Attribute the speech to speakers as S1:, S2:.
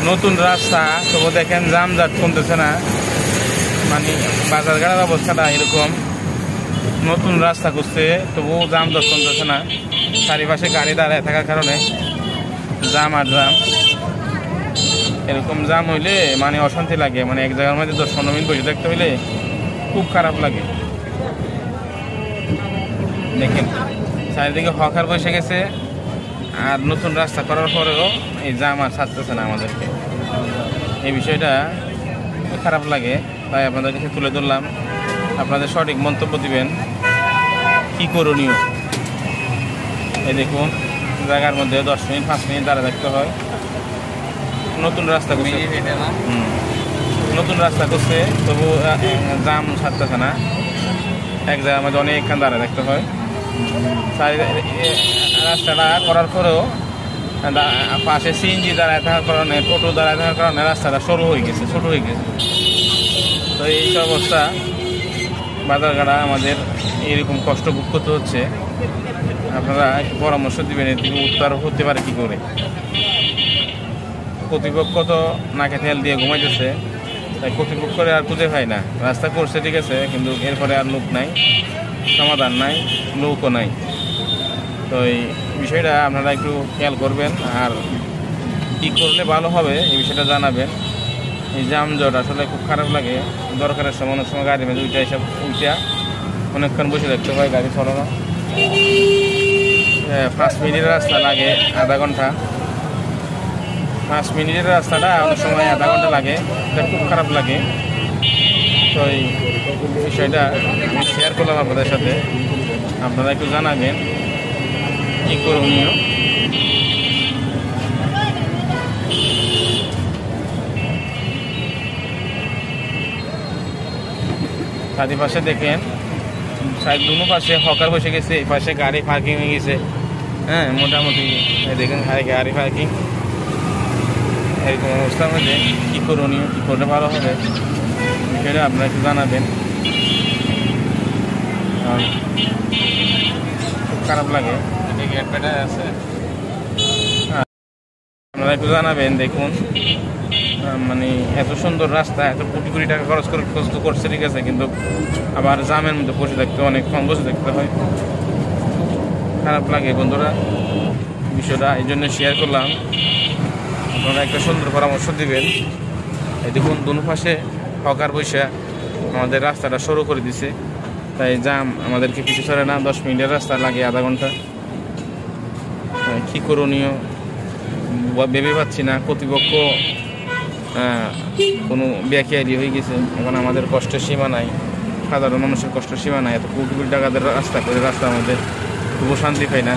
S1: নতুন রাস্তা, তবু দেখেন জামজাট কমতেছে না। মানে বাজার ঘাটের অবস্থাটা এরকম, নতুন রাস্তা করছে তবু জামজাট কমতেছে না। চারিপাশে গাড়ি দাঁড়ায় থাকার কারণে জাম আর জাম। এরকম জাম হইলে মানে অশান্তি লাগে, মানে এক জায়গার মধ্যে 10-15 মিনিট বসে থাকতে হইলে খুব খারাপ লাগে। দেখেন চারিদিকে হকার বসে গেছে, আর নতুন রাস্তা করার পরেও এই জাম আর ছাড়তেছে না আমাদেরকে। এই বিষয়টা খারাপ লাগে, তাই আপনাদের কাছে তুলে ধরলাম। আপনাদের সঠিক মন্তব্য দিবেন কি করণীয়। এই দেখুন জায়গার মধ্যে 10 মিনিট 5 মিনিট দাঁড়া থাকতে হয়। নতুন রাস্তা করছে, নতুন রাস্তা করছে তবু জাম ছাড়তেছে না। এক জায়গার মধ্যে অনেকক্ষণ দাঁড়া থাকতে হয়। রাস্তাটা করার পরেও পাশে সিএনজি দাঁড়ায় থাকার কারণে, টোটো দাঁড়ায় থাকার কারণে রাস্তাটা সরু হয়ে গেছে, ছোটো হয়ে গেছে। তো এই অবস্থা বাজারঘাটা আমাদের এরকম কষ্ট ভোগ করতে হচ্ছে। আপনারা পরামর্শ দিবেন এর থেকে উত্তর হতে পারে কি করে। কর্তৃপক্ষ তো নাকে তেল দিয়ে ঘুমাইতেছে, তাই কর্তৃপক্ষরে আর খুঁজে পায় না। রাস্তা করছে ঠিক আছে, কিন্তু এরপরে আর লোক নাই, সমাধান নাই, লোকও নাই। তো এই বিষয়টা আপনারা একটু খেয়াল করবেন, আর কী করলে ভালো হবে এই বিষয়টা জানাবেন। এই জামজট আসলে খুব খারাপ লাগে। দরকারের সময় অনেক সময় গাড়ির মধ্যে উঠে এসব উঠা অনেকক্ষণ বসে থাকতে হয়, গাড়ি চলানো। 5 মিনিটের রাস্তা লাগে আধা ঘন্টা, 5 মিনিটের রাস্তাটা অনেক সময় আধা ঘন্টা লাগে। এটা খুব খারাপ লাগে। তো এই বিষয়টা আমি শেয়ার করলাম আপনাদের সাথে, আপনারা একটু জানাবেন কী করণীয়। চারিপাশে দেখেন দুনো পাশে হকার বসে গেছে, এই পাশে গাড়ি পার্কিং হয়ে গেছে। হ্যাঁ, মোটামুটি দেখেন গাড়ি পার্কিং। এরকম অবস্থার মধ্যে কী করণীয়, কী করলে ভালো হবে বিষয়টা আপনারা একটু জানাবেন। খুব খারাপ লাগে, আছে আপনারা একটু জানাবেন। দেখুন মানে এত সুন্দর রাস্তা, এত কোটি কোটি টাকা খরচ করছে ঠিক আছে, কিন্তু আবার জামের মধ্যে বসে থাকতে অনেকক্ষণ বসে থাকতে হয়। খারাপ লাগে বন্ধুরা, বিষয়টা এই জন্য শেয়ার করলাম। আপনারা একটা সুন্দর পরামর্শ দিবেন। এই দেখুন দুনো পাশে হকার বৈশা আমাদের রাস্তাটা সরু করে দিছে, তাই জাম আমাদেরকে পিছু ছাড়ে না। 10 মিনিটের রাস্তা লাগে আধা ঘন্টা। কী করণীয় ভেবে পাচ্ছি না। কর্তৃপক্ষ কোনো বেখেয়ালি হয়ে গেছে। এখন আমাদের কষ্টের সীমা নাই, সাধারণ মানুষের কষ্টের সীমা নাই। এত কোটি কোটি টাকাদের রাস্তা করে রাস্তার মধ্যে তবুও শান্তি পাই না।